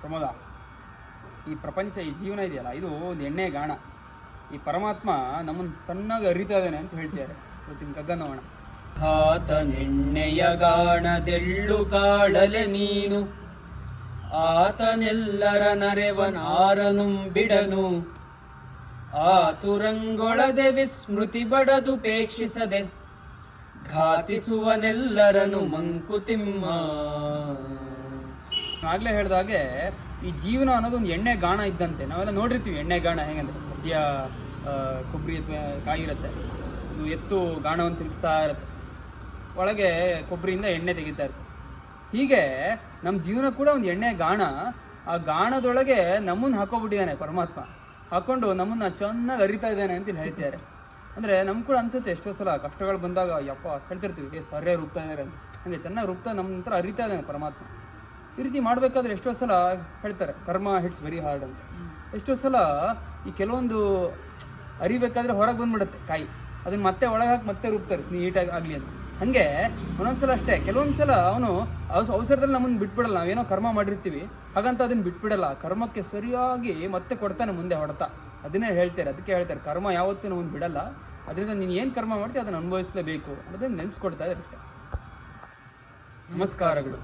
ಪ್ರಮೋದ, ಈ ಪ್ರಪಂಚ, ಈ ಜೀವನ ಇದೆಯಲ್ಲ, ಇದು ಒಂದು ಎಣ್ಣೆ ಗಾಣ. ಈ ಪರಮಾತ್ಮ ನಮ್ಮನ್ನು ಚೆನ್ನಾಗಿ ಅರಿತಾ ಇದ್ದಾನೆ ಅಂತ ಹೇಳ್ತಿದ್ದಾರೆ. ಇವತ್ತಿನ ಕಗ್ಗ ನೋಡೋಣ. ಆತನೆಣ್ಣೆಯ ಗಾಣದೆಳ್ಳು ಕಾಡಲೆ ನೀನು, ಆತನೆಲ್ಲರ ನರೆವನಾರನು ಬಿಡನು, ಆತುರಂಗೊಳದೆ ವಿಸ್ಮೃತಿ ಬಡದುಪೇಕ್ಷಿಸದೆ, ಘಾತಿಸುವನೆಲ್ಲರನು ಮಂಕುತಿಮ್ಮ. ಆಗಲೇ ಹೇಳಿದಾಗೆ ಈ ಜೀವನ ಅನ್ನೋದು ಒಂದು ಎಣ್ಣೆ ಗಾಣ ಇದ್ದಂತೆ. ನಾವೆಲ್ಲ ನೋಡಿರ್ತೀವಿ ಎಣ್ಣೆ ಗಾಣ ಹೇಗಂದ್ರೆ, ಮಧ್ಯ ಕೊಬ್ಬರಿ ಕಾಯಿ ಇರುತ್ತೆ, ಇದು ಎತ್ತು ಗಾಣವನ್ನು ತಿರುಗಿಸ್ತಾ ಇರುತ್ತೆ, ಒಳಗೆ ಕೊಬ್ಬರಿಯಿಂದ ಎಣ್ಣೆ ತೆಗಿತಾ ಇರುತ್ತೆ. ಹೀಗೆ ನಮ್ಮ ಜೀವನ ಕೂಡ ಒಂದು ಎಣ್ಣೆ ಗಾಣ. ಆ ಗಾಣದೊಳಗೆ ನಮ್ಮನ್ನು ಹಾಕೋಬಿಟ್ಟಿದ್ದಾನೆ ಪರಮಾತ್ಮ, ಹಾಕ್ಕೊಂಡು ನಮ್ಮನ್ನು ಚೆನ್ನಾಗಿ ಅರಿತಾ ಇದ್ದಾನೆ ಅಂತ ಹೇಳ್ತಿದ್ದಾರೆ. ಅಂದರೆ ನಮ್ಗೆ ಕೂಡ ಅನಿಸುತ್ತೆ ಎಷ್ಟೋ ಸಲ ಕಷ್ಟಗಳು ಬಂದಾಗ, ಯಪ್ಪ ಹೇಳ್ತಿರ್ತೀವಿ ಸರಿಯಾಗಿ ರೂಪ್ತಾ ಇದ್ದಾರೆ ಅಂತ. ಹಾಗೆ ಚೆನ್ನಾಗಿ ರೂಪ್ತಾ ನಮ್ಮ ನಂತರ ಅರಿತಾ ಇದ್ದಾನೆ ಪರಮಾತ್ಮ. ಈ ರೀತಿ ಮಾಡಬೇಕಾದ್ರೆ ಎಷ್ಟೋ ಸಲ ಹೇಳ್ತಾರೆ ಕರ್ಮ ಹಿಟ್ಸ್ ವೆರಿ ಹಾರ್ಡ್ ಅಂತ. ಎಷ್ಟೋ ಸಲ ಈ ಕೆಲವೊಂದು ಅರಿಬೇಕಾದ್ರೆ ಹೊರಗೆ ಬಂದ್ಬಿಡುತ್ತೆ ಕಾಯಿ, ಅದನ್ನು ಮತ್ತೆ ಒಳಗೆ ಹಾಕಿ ಮತ್ತೆ ರೂಪ್ತಾರೆ ನೀಟಾಗಿ ಆಗಲಿ ಅಂತ. ಹಾಗೆ ಒಂದೊಂದ್ಸಲ ಅಷ್ಟೇ, ಕೆಲವೊಂದು ಸಲ ಅವನು ಅವಸರದಲ್ಲಿ ನಮ್ಮನ್ನು ಬಿಟ್ಬಿಡಲ್ಲ. ನಾವೇನೋ ಕರ್ಮ ಮಾಡಿರ್ತೀವಿ, ಹಾಗಂತ ಅದನ್ನು ಬಿಟ್ಬಿಡಲ್ಲ. ಕರ್ಮಕ್ಕೆ ಸರಿಯಾಗಿ ಮತ್ತೆ ಕೊಡ್ತಾನೆ ಮುಂದೆ ಹೊಡೆತ. ಅದನ್ನೇ ಹೇಳ್ತಾರೆ, ಅದಕ್ಕೆ ಹೇಳ್ತಾರೆ ಕರ್ಮ ಯಾವತ್ತೂ ನಮ್ಮನ್ನು ಬಿಡಲ್ಲ. ಅದರಿಂದ ನೀನು ಏನು ಕರ್ಮ ಮಾಡ್ತೀವಿ ಅದನ್ನು ಅನುಭವಿಸಲೇಬೇಕು ಅನ್ನೋದನ್ನು ನೆನೆಸ್ಕೊಡ್ತಾ ಇರುತ್ತೆ. ನಮಸ್ಕಾರಗಳು.